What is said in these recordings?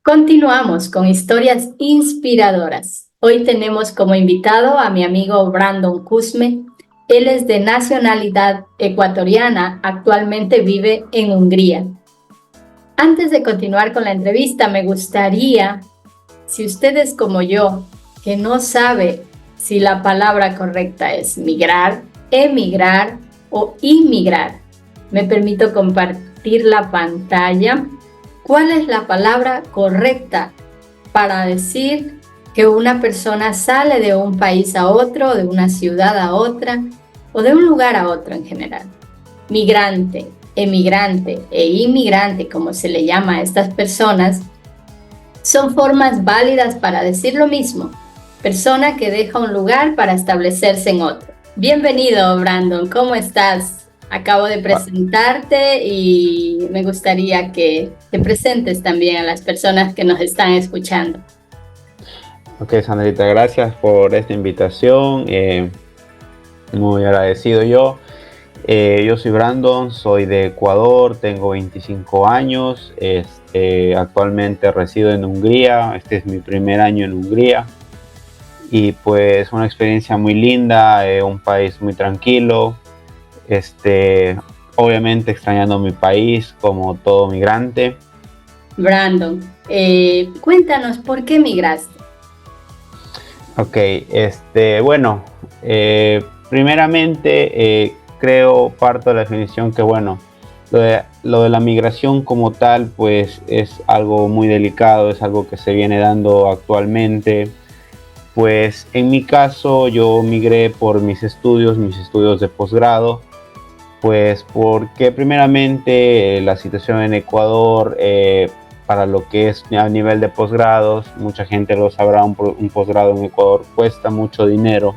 Continuamos con historias inspiradoras. Hoy tenemos como invitado a mi amigo Brandon Cusme. Él es de nacionalidad ecuatoriana, actualmente vive en Hungría. Antes de continuar con la entrevista, me gustaría, si usted es como yo, que no sabe si la palabra correcta es migrar, emigrar o inmigrar, me permito compartir la pantalla. ¿Cuál es la palabra correcta para decir que una persona sale de un país a otro, de una ciudad a otra o de un lugar a otro en general? Migrante, emigrante e inmigrante, como se le llama a estas personas, son formas válidas para decir lo mismo. Persona que deja un lugar para establecerse en otro. Bienvenido, Brandon, ¿cómo estás? Acabo de presentarte y me gustaría que te presentes también a las personas que nos están escuchando. Ok, Sandrita, gracias por esta invitación. Muy agradecido yo. Yo soy Brandon, soy de Ecuador, tengo 25 años. Actualmente resido en Hungría. Este es mi primer año en Hungría. Y pues una experiencia muy linda, un país muy tranquilo. Obviamente extrañando mi país como todo migrante. Brandon, cuéntanos, ¿por qué migraste? Ok, bueno, primeramente parto de la definición que bueno, lo de la migración como tal pues es algo muy delicado, es algo que se viene dando actualmente. Pues en mi caso yo migré por mis estudios de posgrado, pues porque primeramente la situación en Ecuador para lo que es a nivel de posgrados, mucha gente lo sabrá, un posgrado en Ecuador cuesta mucho dinero.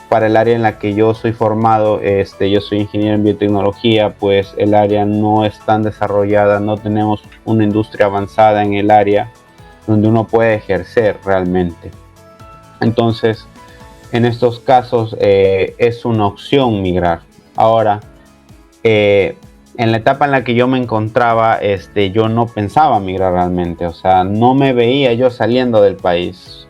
Para el área en la que yo soy formado, yo soy ingeniero en biotecnología, pues el área no es tan desarrollada, no tenemos una industria avanzada en el área donde uno puede ejercer realmente. Entonces, en estos casos es una opción migrar. Ahora, en la etapa en la que yo me encontraba, yo no pensaba migrar realmente, o sea, no me veía yo saliendo del país.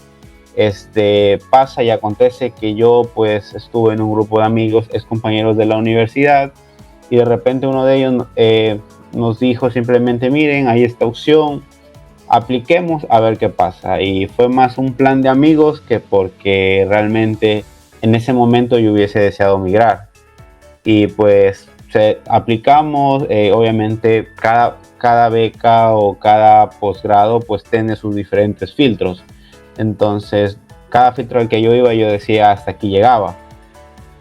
Pasa y acontece que yo pues estuve en un grupo de amigos, ex compañeros de la universidad, y de repente uno de ellos nos dijo simplemente, miren, hay esta opción, apliquemos a ver qué pasa. Y fue más un plan de amigos que porque realmente en ese momento yo hubiese deseado migrar. Y pues aplicamos, obviamente cada beca o cada posgrado pues tiene sus diferentes filtros. Entonces cada filtro al que yo iba yo decía hasta aquí llegaba.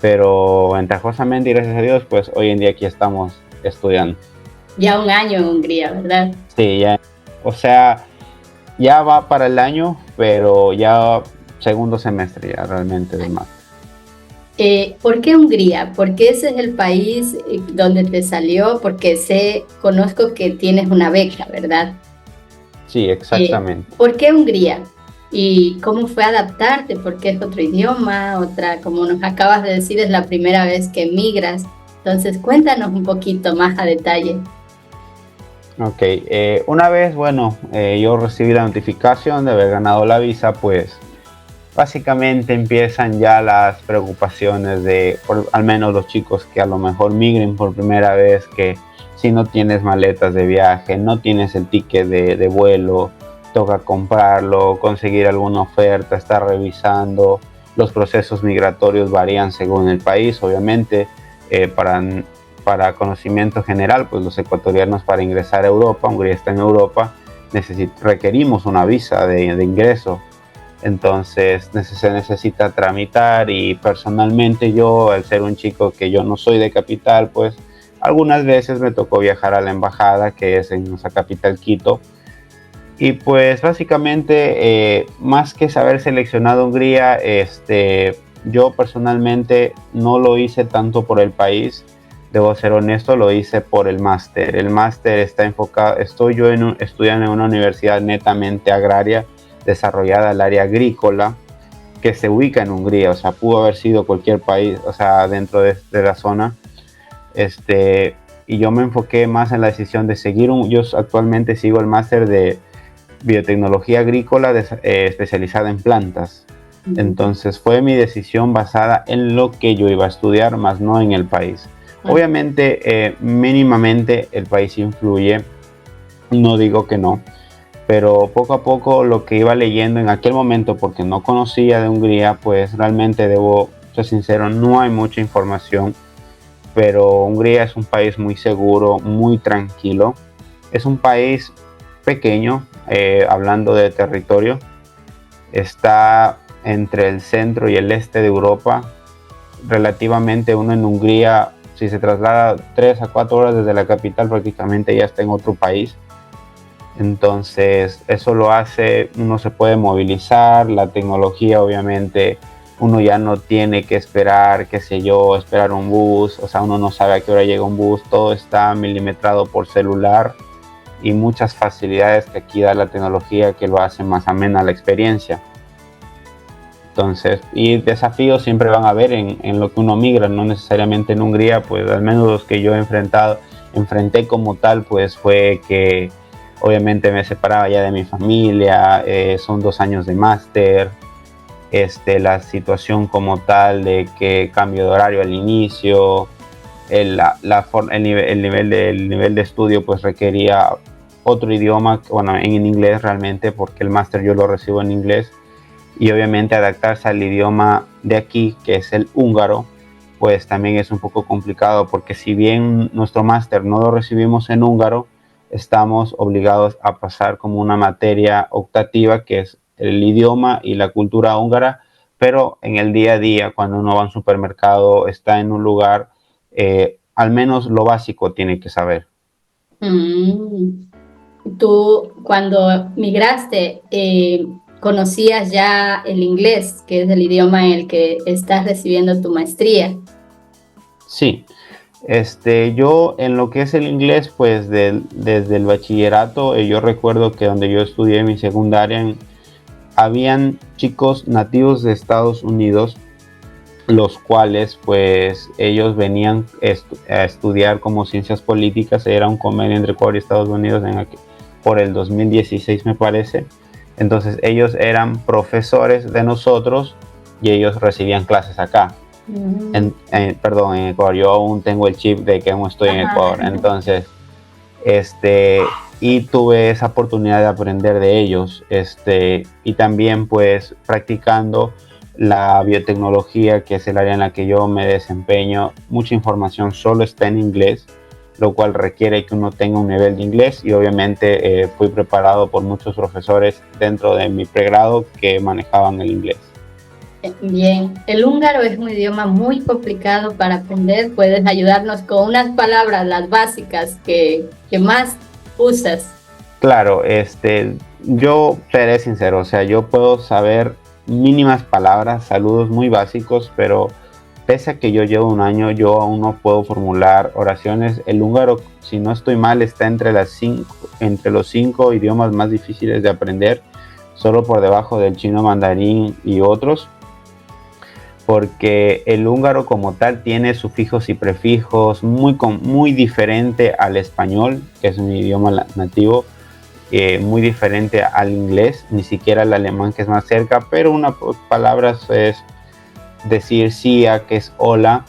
Pero ventajosamente y gracias a Dios pues hoy en día aquí estamos estudiando. Ya un año en Hungría, ¿verdad? Sí, ya, o sea, ya va para el año, pero ya segundo semestre ya realmente de más. ¿Por qué Hungría? Porque ese es el país donde te salió, porque conozco que tienes una beca, ¿verdad? Sí, exactamente. ¿Por qué Hungría? ¿Y cómo fue adaptarte? Porque es otro idioma, como nos acabas de decir, es la primera vez que emigras. Entonces, cuéntanos un poquito más a detalle. Ok, una vez, bueno, yo recibí la notificación de haber ganado la visa, pues básicamente empiezan ya las preocupaciones al menos los chicos que a lo mejor migren por primera vez, que si no tienes maletas de viaje, no tienes el ticket de vuelo, toca comprarlo, conseguir alguna oferta, estar revisando. Los procesos migratorios varían según el país, obviamente. Para conocimiento general, pues los ecuatorianos para ingresar a Europa, Hungría está en Europa, requerimos una visa de ingreso. Entonces se necesita tramitar y personalmente yo, al ser un chico que yo no soy de capital, pues algunas veces me tocó viajar a la embajada que es en nuestra capital Quito. Y pues básicamente más que saber seleccionado Hungría, yo personalmente no lo hice tanto por el país, debo ser honesto, lo hice por el máster. El máster está enfocado, estoy yo estudiando en una universidad netamente agraria, desarrollada al área agrícola, que se ubica en Hungría, o sea, pudo haber sido cualquier país, o sea, dentro de la zona. Y yo me enfoqué más en la decisión de seguir yo actualmente sigo el máster biotecnología agrícola especializada en plantas. Entonces fue mi decisión basada en lo que yo iba a estudiar, más no en el país. Obviamente, mínimamente el país influye, no digo que no, pero poco a poco lo que iba leyendo en aquel momento, porque no conocía de Hungría, pues realmente debo ser sincero, no hay mucha información, pero Hungría es un país muy seguro, muy tranquilo. Es un país pequeño, hablando de territorio, está entre el centro y el este de Europa. Relativamente uno en Hungría, si se traslada 3 a 4 horas desde la capital, prácticamente ya está en otro país. Entonces eso lo hace, uno se puede movilizar, la tecnología obviamente, uno ya no tiene que esperar, qué sé yo, esperar un bus, o sea, uno no sabe a qué hora llega un bus, todo está milimetrado por celular y muchas facilidades que aquí da la tecnología que lo hacen más amena la experiencia. Entonces, y desafíos siempre van a haber en lo que uno migra, no necesariamente en Hungría, pues al menos los que yo enfrenté como tal, pues fue que obviamente me separaba ya de mi familia, son 2 años de máster, la situación como tal de que cambio de horario al inicio, el nivel de estudio pues requería otro idioma, bueno, en inglés realmente, porque el máster yo lo recibo en inglés, y obviamente adaptarse al idioma de aquí, que es el húngaro, pues también es un poco complicado, porque si bien nuestro máster no lo recibimos en húngaro, estamos obligados a pasar como una materia optativa, que es el idioma y la cultura húngara, pero en el día a día, cuando uno va a un supermercado, está en un lugar, al menos lo básico tiene que saber. Tú, cuando migraste, ¿conocías ya el inglés, que es el idioma en el que estás recibiendo tu maestría? Sí, yo en lo que es el inglés, pues desde el bachillerato, yo recuerdo que donde yo estudié mi secundaria, habían chicos nativos de Estados Unidos, los cuales pues ellos venían a estudiar como ciencias políticas. Era un convenio entre Ecuador y Estados Unidos por el 2016 me parece. Entonces ellos eran profesores de nosotros y ellos recibían clases acá. Perdón, en Ecuador. Yo aún tengo el chip de que aún estoy en Ecuador. Entonces, y tuve esa oportunidad de aprender de ellos, y también pues practicando la biotecnología, que es el área en la que yo me desempeño. Mucha información solo está en inglés, lo cual requiere que uno tenga un nivel de inglés, y obviamente fui preparado por muchos profesores dentro de mi pregrado que manejaban el inglés. Bien, el húngaro es un idioma muy complicado para aprender. ¿Puedes ayudarnos con unas palabras, las básicas que más usas? Claro, yo seré sincero, o sea, yo puedo saber mínimas palabras, saludos muy básicos, pero pese a que yo llevo un año, yo aún no puedo formular oraciones. El húngaro, si no estoy mal, está entre los 5 idiomas más difíciles de aprender, solo por debajo del chino mandarín y otros, porque el húngaro como tal tiene sufijos y prefijos muy diferente al español, que es mi idioma nativo, muy diferente al inglés, ni siquiera al alemán, que es más cerca, pero una palabra es decir sia, que es hola,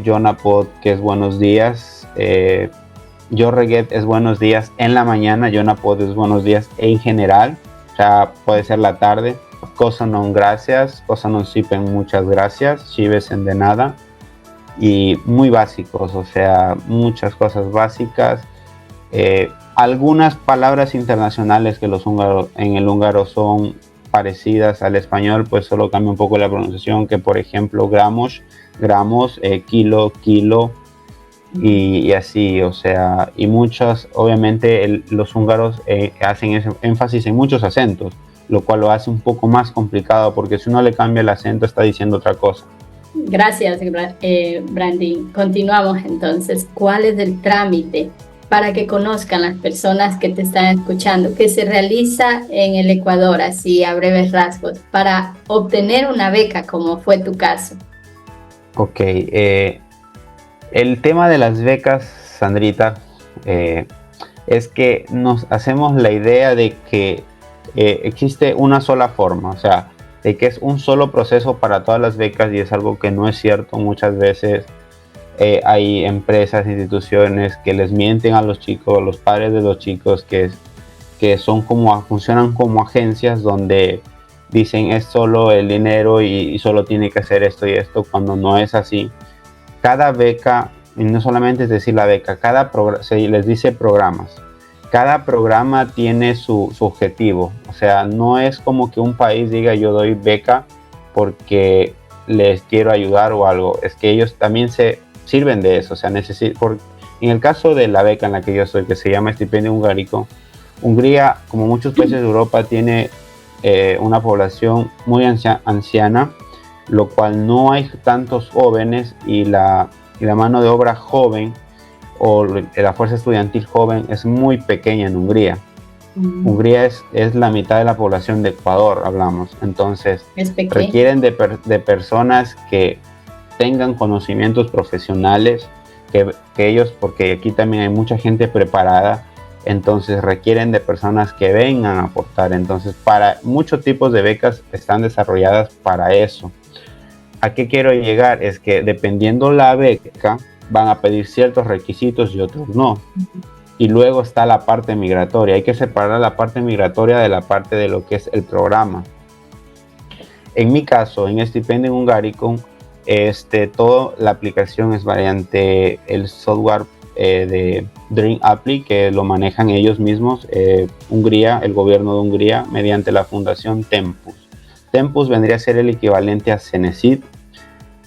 Jonapod, que es buenos días, Jorreget es buenos días en la mañana, Jonapod es buenos días en general, o sea, puede ser la tarde. Cosa non gracias, cosa non sipen muchas gracias, chivesen de nada, y muy básicos, o sea, muchas cosas básicas. Algunas palabras internacionales que en el húngaro son parecidas al español, pues solo cambia un poco la pronunciación, que por ejemplo gramos, kilo, y así, o sea, y muchas, obviamente los húngaros hacen ese énfasis en muchos acentos, lo cual lo hace un poco más complicado, porque si uno le cambia el acento está diciendo otra cosa. Gracias, Brandon. Continuamos entonces. ¿Cuál es el trámite para que conozcan las personas que te están escuchando, que se realiza en el Ecuador, así a breves rasgos, para obtener una beca, como fue tu caso? Ok, el tema de las becas, Sandrita, es que nos hacemos la idea de que existe una sola forma, o sea, de que es un solo proceso para todas las becas, y es algo que no es cierto. Muchas veces hay empresas, instituciones que les mienten a los chicos, a los padres de los chicos, que son funcionan como agencias donde dicen es solo el dinero y solo tiene que hacer esto y esto, cuando no es así. Cada beca, y no solamente es decir la beca, se les dice programas. Cada programa tiene su objetivo, o sea, no es como que un país diga yo doy beca porque les quiero ayudar o algo, es que ellos también se sirven de eso, o sea, en el caso de la beca en la que yo estoy, que se llama Estipendio Ungarico, Hungría, como muchos países de Europa, tiene una población muy anciana, lo cual no hay tantos jóvenes, y la mano de obra joven o la fuerza estudiantil joven es muy pequeña en Hungría. Hungría es la mitad de la población de Ecuador, hablamos. Entonces, requieren de personas que tengan conocimientos profesionales, que ellos, porque aquí también hay mucha gente preparada, entonces requieren de personas que vengan a aportar. Entonces, para muchos tipos de becas están desarrolladas para eso. ¿A qué quiero llegar? Es que dependiendo la beca, van a pedir ciertos requisitos y otros no. Y luego está la parte migratoria. Hay que separar la parte migratoria de la parte de lo que es el programa. En mi caso, en Estipendio Ungarico, toda la aplicación es mediante el software de Dream Appli, que lo manejan ellos mismos, Hungría, el gobierno de Hungría, mediante la fundación Tempus. Tempus vendría a ser el equivalente a Cenecit.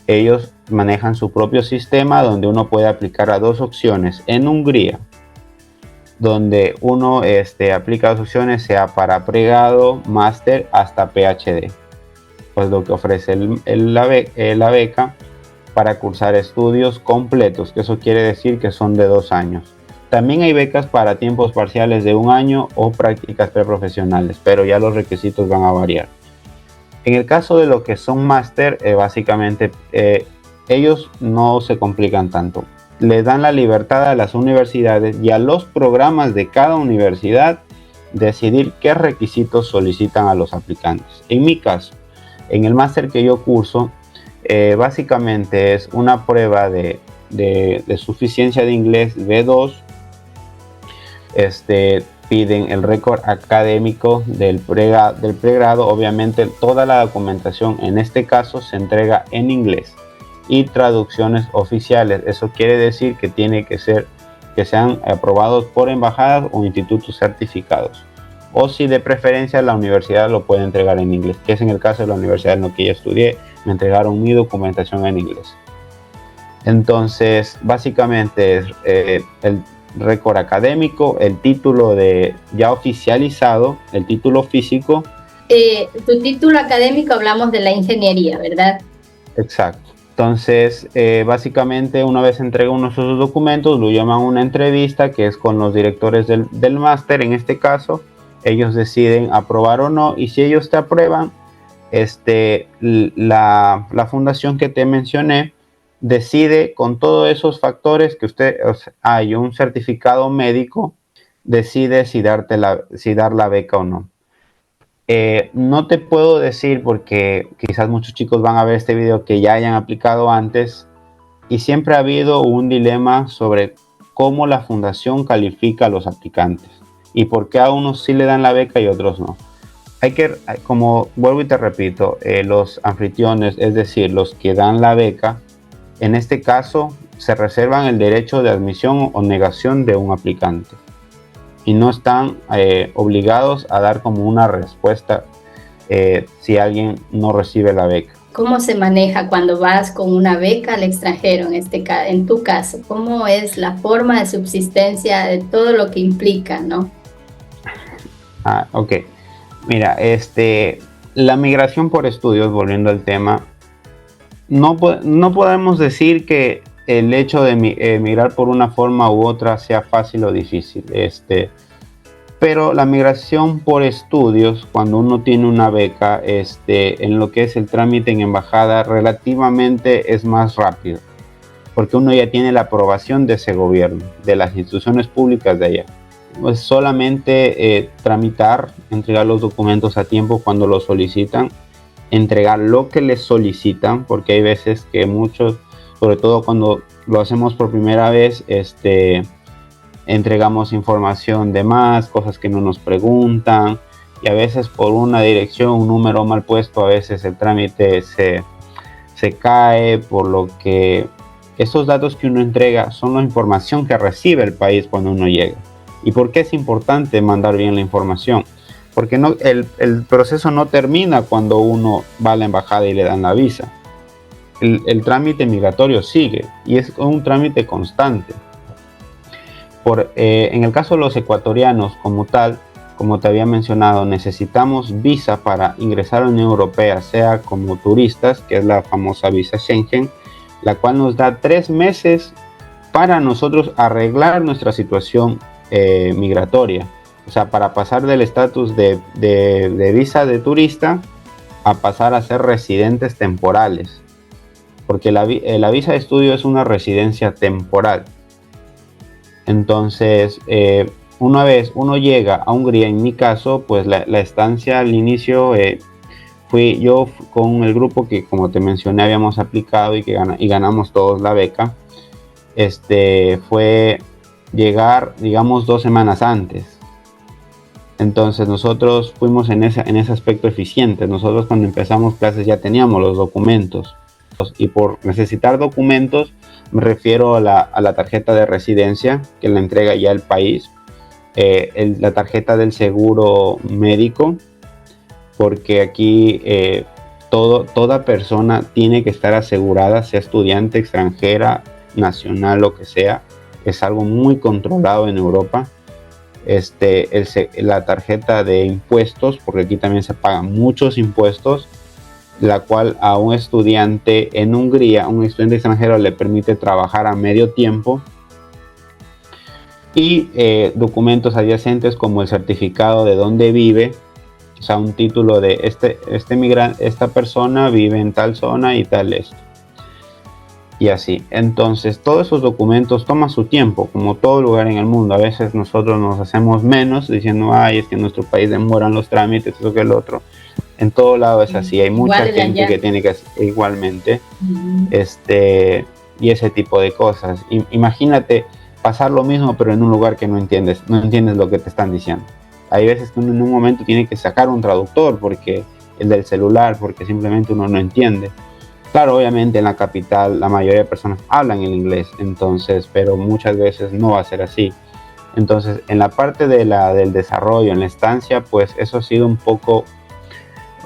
Ellos manejan su propio sistema donde uno puede aplicar a dos opciones en Hungría, donde uno aplica dos opciones, sea para pregrado, máster, hasta PhD. Pues lo que ofrece la beca para cursar estudios completos, que eso quiere decir que son de 2 años. También hay becas para tiempos parciales de 1 año o prácticas preprofesionales, pero ya los requisitos van a variar. En el caso de lo que son máster, básicamente ellos no se complican tanto. Le dan la libertad a las universidades y a los programas de cada universidad decidir qué requisitos solicitan a los aplicantes. En mi caso, en el máster que yo curso, básicamente es una prueba de suficiencia de inglés B2. Piden el récord académico del pregrado. Obviamente toda la documentación en este caso se entrega en inglés y traducciones oficiales. Eso quiere decir que tiene que ser que sean aprobados por embajadas o institutos certificados, o si de preferencia la universidad lo puede entregar en inglés, que es en el caso de la universidad en la que yo estudié. Me entregaron mi documentación en inglés. Entonces básicamente es el récord académico, el título ya oficializado, el título físico. Tu título académico, hablamos de la ingeniería, ¿verdad? Exacto. Entonces, básicamente una vez entrega uno de esos documentos, lo llaman a una entrevista, que es con los directores del máster. En este caso, ellos deciden aprobar o no, y si ellos te aprueban, la fundación que te mencioné decide, con todos esos factores que hay un certificado médico, decide si dar la beca o no. No te puedo decir, porque quizás muchos chicos van a ver este video que ya hayan aplicado antes, y siempre ha habido un dilema sobre cómo la fundación califica a los aplicantes y por qué a unos sí le dan la beca y a otros no. Como vuelvo y te repito, los anfitriones, es decir, los que dan la beca, en este caso se reservan el derecho de admisión o negación de un aplicante y no están obligados a dar como una respuesta si alguien no recibe la beca. ¿Cómo se maneja cuando vas con una beca al extranjero, en tu caso? ¿Cómo es la forma de subsistencia de todo lo que implica, no? Ok. Mira, la migración por estudios, volviendo al tema, no podemos decir que el hecho de migrar por una forma u otra sea fácil o difícil. Pero la migración por estudios, cuando uno tiene una beca, en lo que es el trámite en embajada, relativamente es más rápido, porque uno ya tiene la aprobación de ese gobierno, de las instituciones públicas de allá. pues solamente tramitar, entregar los documentos a tiempo cuando los solicitan, entregar lo que les solicitan, porque hay veces que muchos, sobre todo cuando lo hacemos por primera vez, entregamos información de más, cosas que no nos preguntan, y a veces por una dirección, un número mal puesto, a veces el trámite se cae, por lo que estos datos que uno entrega son la información que recibe el país cuando uno llega. ¿Y por qué es importante mandar bien la información? Porque no, el proceso no termina cuando uno va a la embajada y le dan la visa. El trámite migratorio sigue y es un trámite constante. En el caso de los ecuatorianos como tal, como te había mencionado, necesitamos visa para ingresar a la Unión Europea, sea como turistas, que es la famosa visa Schengen, la cual nos da 3 meses para nosotros arreglar nuestra situación migratoria. O sea, para pasar del estatus de visa de turista a pasar a ser residentes temporales. Porque la visa de estudio es una residencia temporal. Entonces, una vez uno llega a Hungría, en mi caso, pues la estancia al inicio fui yo con el grupo que, como te mencioné, habíamos aplicado y ganamos todos la beca. Fue llegar, digamos, 2 semanas antes. Entonces nosotros fuimos en ese aspecto eficiente. Nosotros cuando empezamos clases ya teníamos los documentos. Y por necesitar documentos me refiero a la tarjeta de residencia que la entrega ya el país, la tarjeta del seguro médico, porque aquí toda persona tiene que estar asegurada, sea estudiante, extranjera, nacional, lo que sea. Es algo muy controlado en Europa. La tarjeta de impuestos, porque aquí también se pagan muchos impuestos, la cual a un estudiante en Hungría, un estudiante extranjero, le permite trabajar a medio tiempo, y documentos adyacentes como el certificado de dónde vive, o sea, un título de esta persona vive en tal zona y tal esto, y así. Entonces todos esos documentos toman su tiempo, como todo lugar en el mundo. A veces nosotros nos hacemos menos diciendo, ay, es que en nuestro país demoran los trámites, eso que el otro. En todo lado es así, hay mucha gente que tiene que hacer igualmente, y ese tipo de cosas. Imagínate pasar lo mismo pero en un lugar que no entiendes lo que te están diciendo. Hay veces que uno en un momento tiene que sacar un traductor, porque el del celular, porque simplemente uno no entiende. Claro, obviamente en la capital la mayoría de personas hablan el inglés, entonces, pero muchas veces no va a ser así. Entonces, en la parte del desarrollo, en la estancia, pues eso ha sido un poco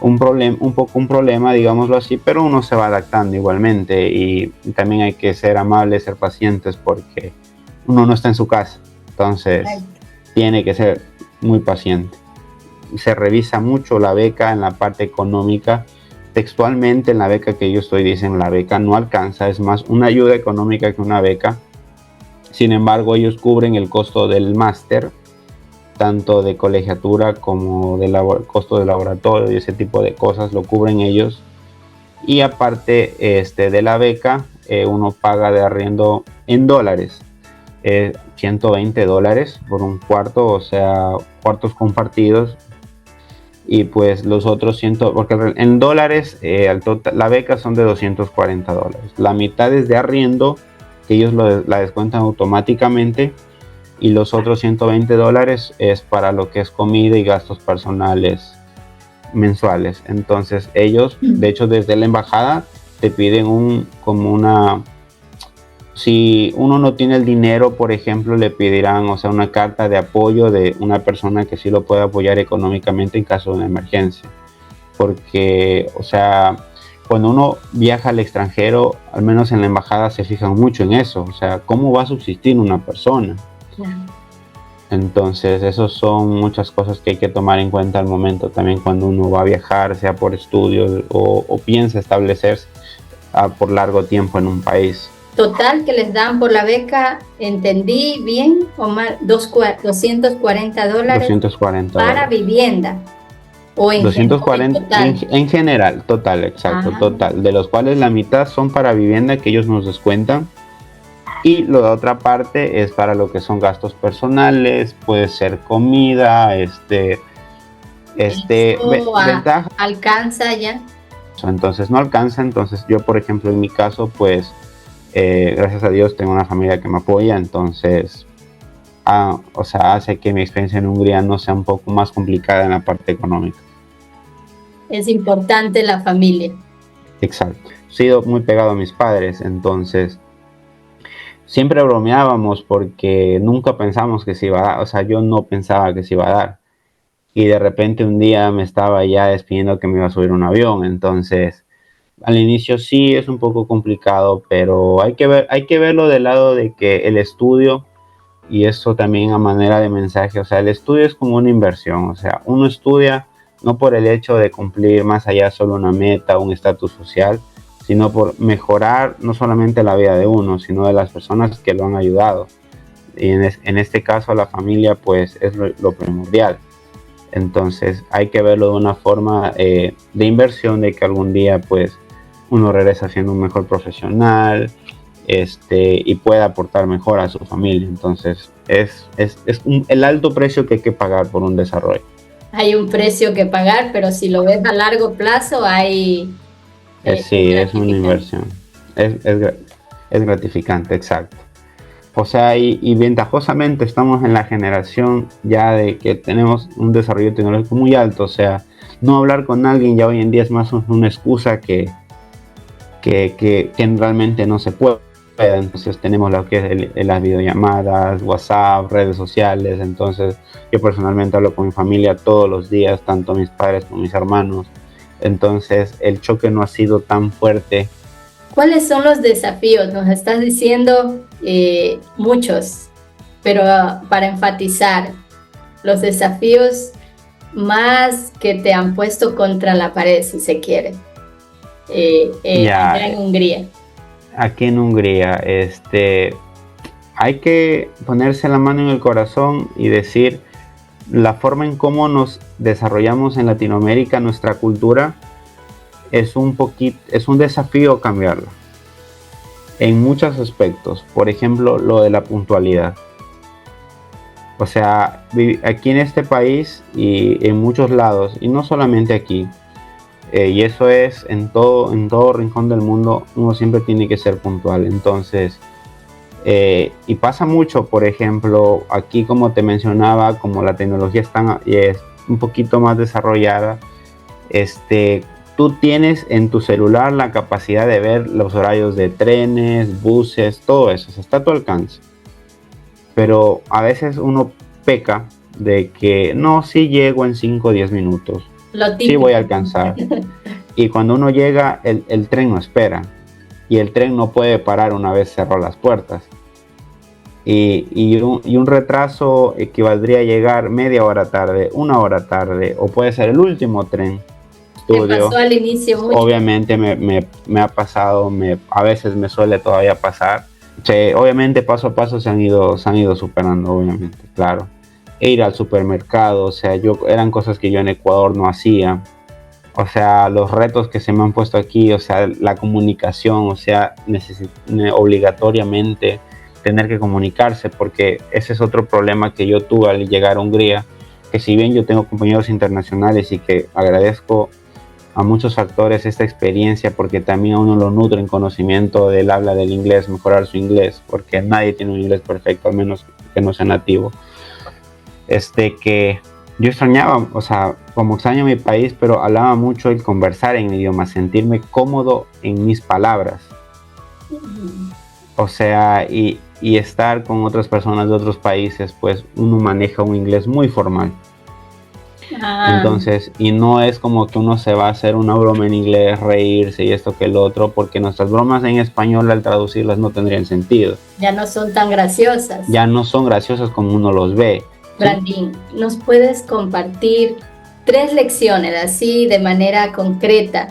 un problema, digámoslo así, pero uno se va adaptando igualmente, y también hay que ser amables, ser pacientes, porque uno no está en su casa, entonces tiene que ser muy paciente. Se revisa mucho la beca en la parte económica. Textualmente en la beca que yo estoy dicen, la beca no alcanza, es más una ayuda económica que una beca. Sin embargo, ellos cubren el costo del máster, tanto de colegiatura como del costo de laboratorio y ese tipo de cosas lo cubren ellos. Y aparte de la beca, uno paga de arriendo en dólares, $120 por un cuarto, o sea, cuartos compartidos. Y pues los otros porque en dólares la beca son de $240. La mitad es de arriendo, que ellos la descuentan automáticamente, y los otros $120 es para lo que es comida y gastos personales mensuales. Entonces ellos, de hecho, desde la embajada te piden si uno no tiene el dinero, por ejemplo, le pedirán, o sea, una carta de apoyo de una persona que sí lo puede apoyar económicamente en caso de una emergencia. Porque, o sea, cuando uno viaja al extranjero, al menos en la embajada se fijan mucho en eso, o sea, cómo va a subsistir una persona. Entonces, esas son muchas cosas que hay que tomar en cuenta al momento también cuando uno va a viajar, sea por estudios o piensa establecerse por largo tiempo en un país. Total que les dan por la beca, entendí bien, Omar, $240 $240 para vivienda. O en 240 en general, total, exacto, total, de los cuales la mitad son para vivienda que ellos nos descuentan, Y la otra parte es para lo que son gastos personales, puede ser comida, ventaja. ¿Alcanza ya? Entonces no alcanza, entonces yo por ejemplo en mi caso pues gracias a Dios tengo una familia que me apoya, entonces o sea, hace que mi experiencia en Hungría no sea un poco más complicada en la parte económica. Es importante la familia. Exacto. He sido muy pegado a mis padres, entonces siempre bromeábamos porque nunca pensamos que se iba a dar, o sea, yo no pensaba que se iba a dar. Y de repente un día me estaba ya despidiendo que me iba a subir un avión, entonces al inicio sí es un poco complicado, pero hay que verlo del lado de que el estudio, y eso también a manera de mensaje, o sea, el estudio es como una inversión, o sea, uno estudia no por el hecho de cumplir más allá solo una meta, un estatus social, sino por mejorar no solamente la vida de uno, sino de las personas que lo han ayudado. Y en este caso la familia pues es lo primordial. Entonces hay que verlo de una forma de inversión, de que algún día pues uno regresa siendo un mejor profesional, y pueda aportar mejor a su familia. Entonces es el alto precio que hay que pagar por un desarrollo. Hay un precio que pagar, pero si lo ves a largo plazo hay... Sí, es una inversión. Es gratificante, exacto. O sea, y ventajosamente estamos en la generación ya de que tenemos un desarrollo tecnológico muy alto. O sea, no hablar con alguien ya hoy en día es más una excusa que realmente no se puede. Entonces tenemos lo que es las videollamadas, WhatsApp, redes sociales. Entonces yo personalmente hablo con mi familia todos los días, tanto mis padres como mis hermanos. Entonces el choque no ha sido tan fuerte. ¿Cuáles son los desafíos? Nos estás diciendo muchos, pero para enfatizar, los desafíos más que te han puesto contra la pared, si se quiere, allá en Hungría. Aquí en Hungría, hay que ponerse la mano en el corazón y decir la forma en cómo nos desarrollamos en Latinoamérica, nuestra cultura, es un desafío cambiarla en muchos aspectos. Por ejemplo, lo de la puntualidad. O sea, aquí en este país y en muchos lados, y no solamente aquí, y eso es en todo rincón del mundo, uno siempre tiene que ser puntual. Entonces, y pasa mucho, por ejemplo, aquí como te mencionaba, como la tecnología es un poquito más desarrollada, tú tienes en tu celular la capacidad de ver los horarios de trenes, buses, todo eso, está a tu alcance. Pero a veces uno peca de que no, sí llego en 5 o 10 minutos, sí voy a alcanzar. Y cuando uno llega, el tren no espera, y el tren no puede parar una vez cerró las puertas. Y un retraso equivaldría a llegar media hora tarde, 1 hora tarde, o puede ser el último tren. ¿Te pasó al inicio mucho? Obviamente me ha pasado, a veces me suele todavía pasar. Obviamente paso a paso se han ido superando, obviamente, claro. E ir al supermercado, o sea, eran cosas que yo en Ecuador no hacía. O sea, los retos que se me han puesto aquí, o sea, la comunicación, o sea, obligatoriamente tener que comunicarse, porque ese es otro problema que yo tuve al llegar a Hungría, que si bien yo tengo compañeros internacionales y que agradezco a muchos factores esta experiencia, porque también a uno lo nutre en conocimiento del habla del inglés, mejorar su inglés, porque nadie tiene un inglés perfecto, al menos que no sea nativo. Que yo extrañaba, o sea, como extraño mi país, pero hablaba mucho el conversar en mi idioma, sentirme cómodo en mis palabras. O sea, y estar con otras personas de otros países, pues uno maneja un inglés muy formal. Entonces, y no es como que uno se va a hacer una broma en inglés, reírse y esto que el otro, porque nuestras bromas en español al traducirlas no tendrían sentido. Ya no son tan graciosas. Ya no son graciosas como uno los ve. Brandín, ¿nos puedes compartir 3 lecciones así de manera concreta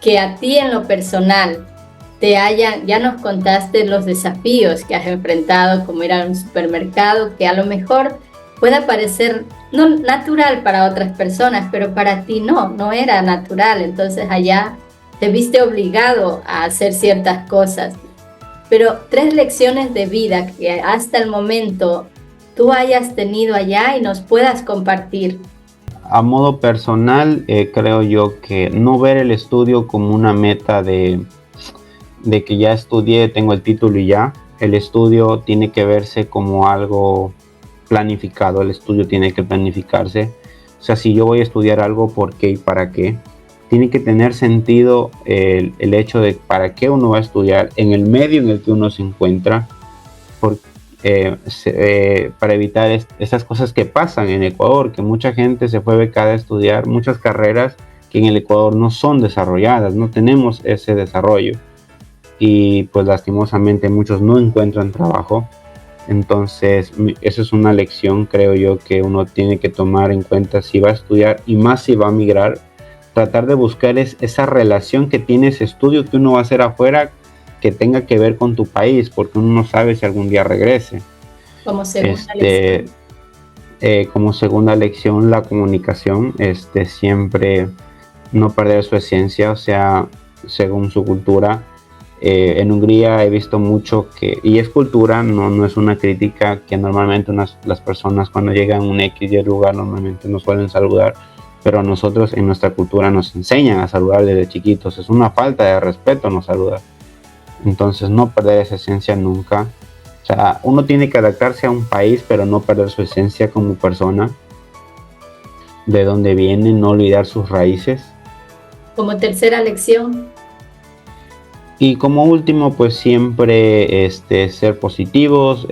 que a ti en lo personal ya nos contaste los desafíos que has enfrentado, como ir a un supermercado, que a lo mejor pueda parecer no natural para otras personas, pero para ti no era natural, entonces allá te viste obligado a hacer ciertas cosas. pero 3 lecciones de vida que hasta el momento tú hayas tenido allá y nos puedas compartir. A modo personal, creo yo que no ver el estudio como una meta de que ya estudié, tengo el título y ya. El estudio tiene que verse como algo planificado, el estudio tiene que planificarse. O sea, si yo voy a estudiar algo, ¿por qué y para qué? Tiene que tener sentido el hecho de para qué uno va a estudiar en el medio en el que uno se encuentra, para evitar esas cosas que pasan en Ecuador, que mucha gente se fue becada a estudiar muchas carreras que en el Ecuador no son desarrolladas, no tenemos ese desarrollo y pues lastimosamente muchos no encuentran trabajo. Entonces esa es una lección, creo yo, que uno tiene que tomar en cuenta si va a estudiar y más si va a migrar, tratar de buscar esa relación que tiene ese estudio que uno va a hacer afuera que tenga que ver con tu país, porque uno no sabe si algún día regrese. Como segunda lección. Como segunda lección, la comunicación, siempre no perder su esencia, o sea, según su cultura. En Hungría he visto mucho y es cultura, no es una crítica, que normalmente las personas cuando llegan a un X y lugar normalmente no suelen saludar, pero nosotros en nuestra cultura nos enseñan a saludar desde chiquitos, es una falta de respeto no saludar. Entonces no perder esa esencia nunca. O sea, uno tiene que adaptarse a un país, pero no perder su esencia como persona, de dónde viene, no olvidar sus raíces. Como tercera lección. Y como último, pues siempre ser positivos,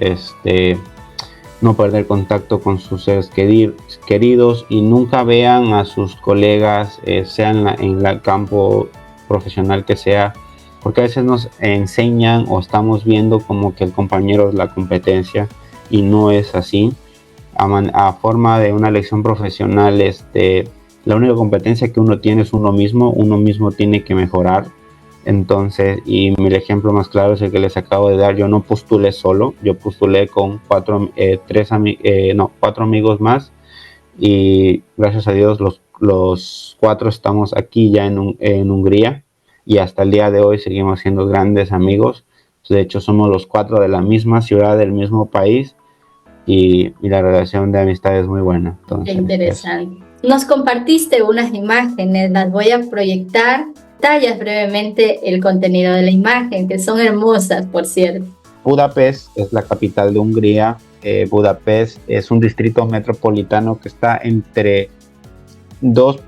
no perder contacto con sus seres queridos y nunca vean a sus colegas, sea en el campo profesional que sea, porque a veces nos enseñan o estamos viendo como que el compañero es la competencia y no es así. A forma de una lección profesional, la única competencia que uno tiene es uno mismo tiene que mejorar. Entonces, y mi ejemplo más claro es el que les acabo de dar. Yo no postulé solo, yo postulé con 4 amigos más y gracias a Dios los 4 estamos aquí ya en Hungría y hasta el día de hoy seguimos siendo grandes amigos. De hecho, somos los 4 de la misma ciudad, del mismo país y la relación de amistad es muy buena. Entonces, qué interesante. Nos compartiste unas imágenes, las voy a proyectar. Tallas brevemente el contenido de la imagen, que son hermosas, por cierto. Budapest es la capital de Hungría. Budapest es un distrito metropolitano que está entre dos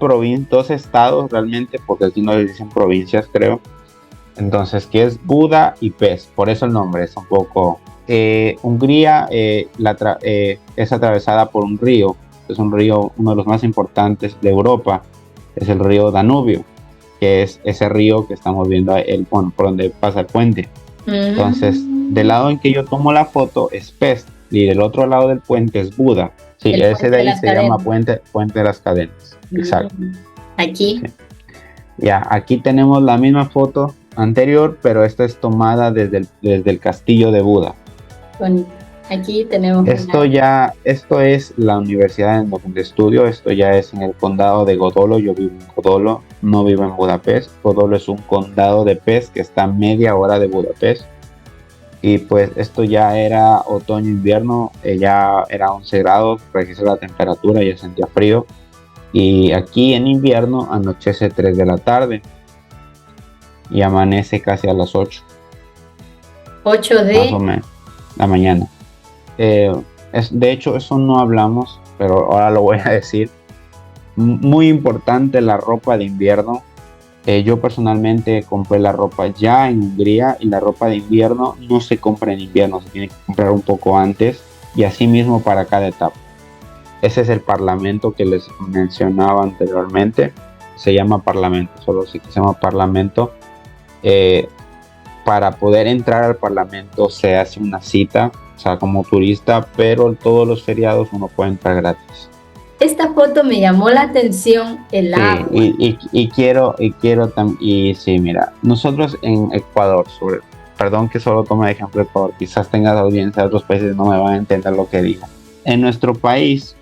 estados realmente, porque aquí no les dicen provincias, creo. Entonces, que es Buda y Pest, por eso el nombre es un poco... Hungría es atravesada por un río, es un río, uno de los más importantes de Europa, es el río Danubio, que es ese río que estamos viendo por donde pasa el puente. Entonces, del lado en que yo tomo la foto es Pest y del otro lado del puente es Buda. Sí, ese de ahí se llama puente de las cadenas. Exacto. Aquí. Sí. Ya, aquí tenemos la misma foto anterior, pero esta es tomada desde el castillo de Buda. Bonito. Aquí tenemos... Esto es la universidad en donde estudio, esto ya es en el condado de Godolo, yo vivo en Godolo, no vivo en Budapest. Godolo es un condado de Pest que está a media hora de Budapest. Y pues esto ya era otoño-invierno, ya era 11 grados, registré la temperatura, ya sentía frío. Y aquí en invierno anochece 3 de la tarde y amanece casi a las 8. 8 de... Más o menos, la mañana. De hecho, eso no hablamos, pero ahora lo voy a decir. Muy importante la ropa de invierno. Yo personalmente compré la ropa ya en Hungría y la ropa de invierno no se compra en invierno, se tiene que comprar un poco antes y así mismo para cada etapa. Ese es el parlamento que les mencionaba anteriormente. Se llama parlamento, solo sí que se llama parlamento. Para poder entrar al parlamento se hace una cita, o sea, como turista, pero todos los feriados uno puede entrar gratis. Esta foto me llamó la atención, el agua. Y sí, mira, nosotros en Ecuador, perdón que solo tome de ejemplo Ecuador, quizás tengas audiencia de otros países, no me van a entender lo que digo. En nuestro país,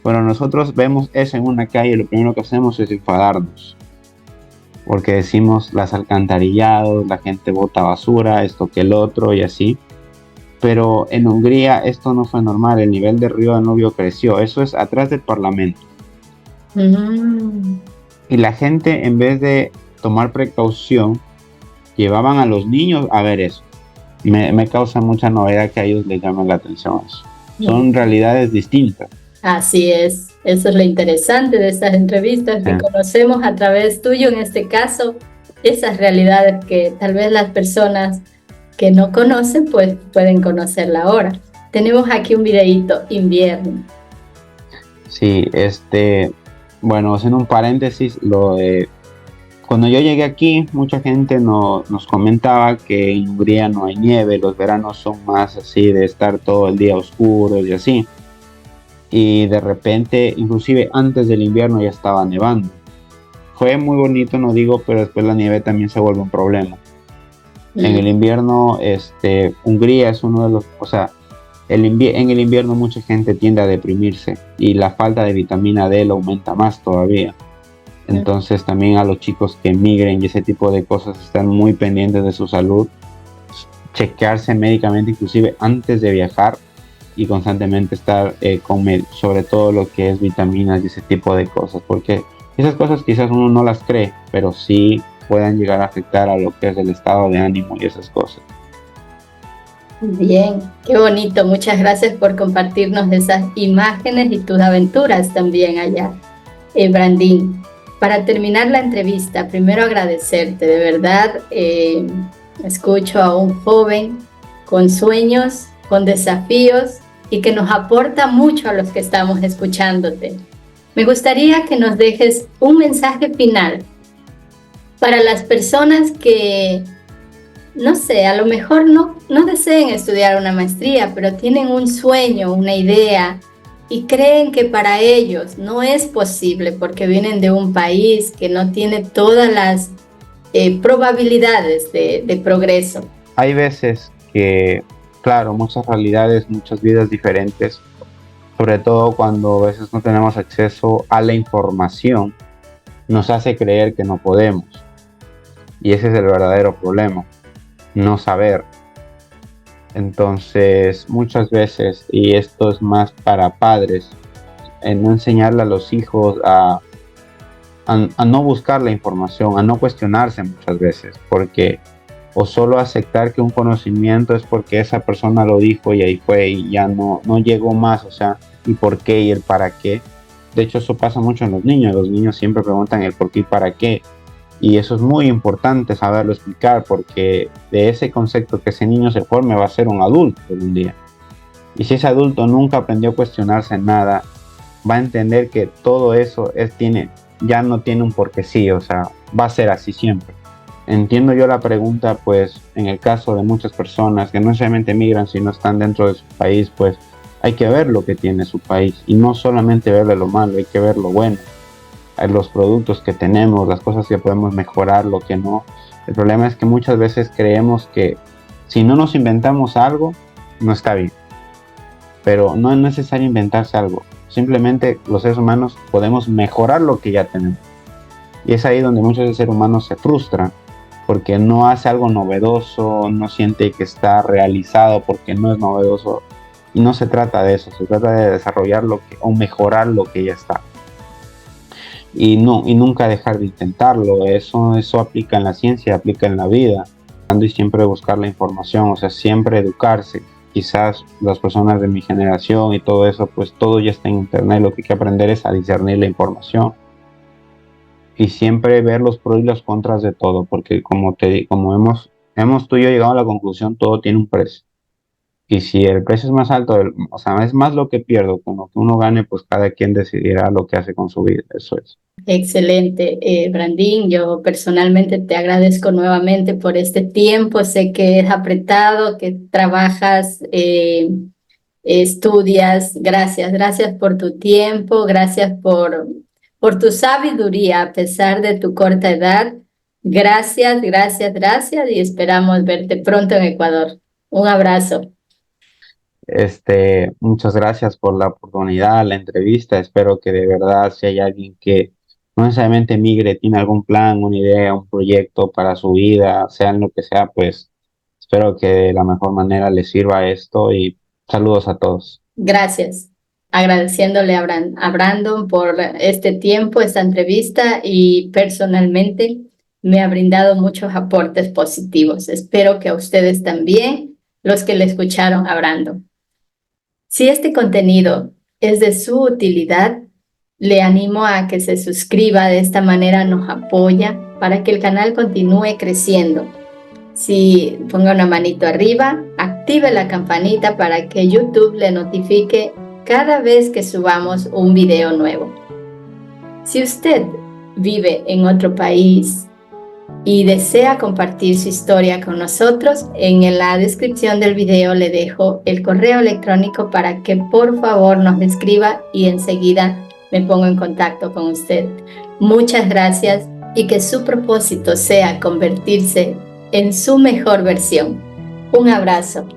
bueno, nosotros vemos eso en una calle y lo primero que hacemos es enfadarnos. porque decimos las alcantarillados, la gente bota basura, esto que el otro y así. Pero en Hungría esto no fue normal, el nivel de río Danubio creció, eso es atrás del Parlamento. Mm. Y la gente, en vez de tomar precaución, llevaban a los niños a ver eso. Me causa mucha novedad que a ellos les llame la atención eso. Son realidades distintas. Así es, eso es lo interesante de estas entrevistas, que conocemos a través tuyo, en este caso, esas realidades que tal vez las personas que no conocen, pues pueden conocerla ahora. Tenemos aquí un videíto, invierno. Sí, bueno, haciendo un paréntesis, cuando yo llegué aquí, mucha gente nos comentaba que en Hungría no hay nieve, los veranos son más así de estar todo el día oscuros y así. Y de repente, inclusive antes del invierno ya estaba nevando. Fue muy bonito, no digo, pero después la nieve también se vuelve un problema. En el invierno, Hungría es uno de los, o sea, en el invierno mucha gente tiende a deprimirse y la falta de vitamina D lo aumenta más todavía. Entonces también a los chicos que emigren y ese tipo de cosas están muy pendientes de su salud, chequearse médicamente inclusive antes de viajar y constantemente estar sobre todo lo que es vitaminas y ese tipo de cosas, porque esas cosas quizás uno no las cree, pero sí puedan llegar a afectar a lo que es el estado de ánimo y esas cosas. Bien, qué bonito. Muchas gracias por compartirnos esas imágenes y tus aventuras también allá, Brandín. Para terminar la entrevista, primero agradecerte, de verdad. Escucho a un joven con sueños, con desafíos y que nos aporta mucho a los que estamos escuchándote. Me gustaría que nos dejes un mensaje final para las personas que, no sé, a lo mejor no deseen estudiar una maestría, pero tienen un sueño, una idea, y creen que para ellos no es posible porque vienen de un país que no tiene todas las probabilidades de progreso. Hay veces que, claro, muchas realidades, muchas vidas diferentes, sobre todo cuando a veces no tenemos acceso a la información, nos hace creer que no podemos. Y ese es el verdadero problema, no saber. Entonces, muchas veces, y esto es más para padres, en no enseñarle a los hijos a no buscar la información, a no cuestionarse muchas veces, porque o solo aceptar que un conocimiento es porque esa persona lo dijo y ahí fue y ya no llegó más, o sea, y por qué y el para qué. De hecho, eso pasa mucho en los niños siempre preguntan el por qué y para qué, y eso es muy importante saberlo explicar, porque de ese concepto que ese niño se forme va a ser un adulto un día. Y si ese adulto nunca aprendió a cuestionarse nada, va a entender que todo eso ya no tiene un porque sí, o sea, va a ser así siempre. Entiendo yo la pregunta, pues en el caso de muchas personas que no necesariamente migran, sino están dentro de su país, pues hay que ver lo que tiene su país y no solamente verle lo malo, hay que ver lo bueno, los productos que tenemos, las cosas que podemos mejorar, lo que no. El problema es que muchas veces creemos que si no nos inventamos algo, no está bien. Pero no es necesario inventarse algo. Simplemente los seres humanos podemos mejorar lo que ya tenemos. Y es ahí donde muchos seres humanos se frustran, porque no hace algo novedoso, no siente que está realizado porque no es novedoso. Y no se trata de eso, se trata de desarrollar o mejorar lo que ya está. Y nunca dejar de intentarlo. Eso aplica en la ciencia, aplica en la vida. Y siempre buscar la información, o sea, siempre educarse. Quizás las personas de mi generación y todo eso, pues todo ya está en internet. Lo que hay que aprender es a discernir la información y siempre ver los pros y los contras de todo, porque como hemos tú y yo llegado a la conclusión, todo tiene un precio. Y si el precio es más alto, o sea, es más lo que pierdo con lo que uno gane, pues cada quien decidirá lo que hace con su vida. Eso es. Excelente, Brandín. Yo personalmente te agradezco nuevamente por este tiempo. Sé que es apretado, que trabajas, estudias. Gracias por tu tiempo, gracias por tu sabiduría a pesar de tu corta edad. Gracias y esperamos verte pronto en Ecuador. Un abrazo. Muchas gracias por la oportunidad, la entrevista. Espero que de verdad si hay alguien que no necesariamente migre, tiene algún plan, una idea, un proyecto para su vida, sea en lo que sea, pues espero que de la mejor manera les sirva esto y saludos a todos. Gracias. Agradeciéndole a Brandon por este tiempo, esta entrevista y personalmente me ha brindado muchos aportes positivos. Espero que a ustedes también, los que le escucharon a Brandon. Si este contenido es de su utilidad, le animo a que se suscriba, de esta manera nos apoya para que el canal continúe creciendo. Si ponga una manito arriba, active la campanita para que YouTube le notifique cada vez que subamos un video nuevo. Si usted vive en otro país y desea compartir su historia con nosotros, en la descripción del video le dejo el correo electrónico para que por favor nos escriba y enseguida me pongo en contacto con usted. Muchas gracias y que su propósito sea convertirse en su mejor versión. Un abrazo.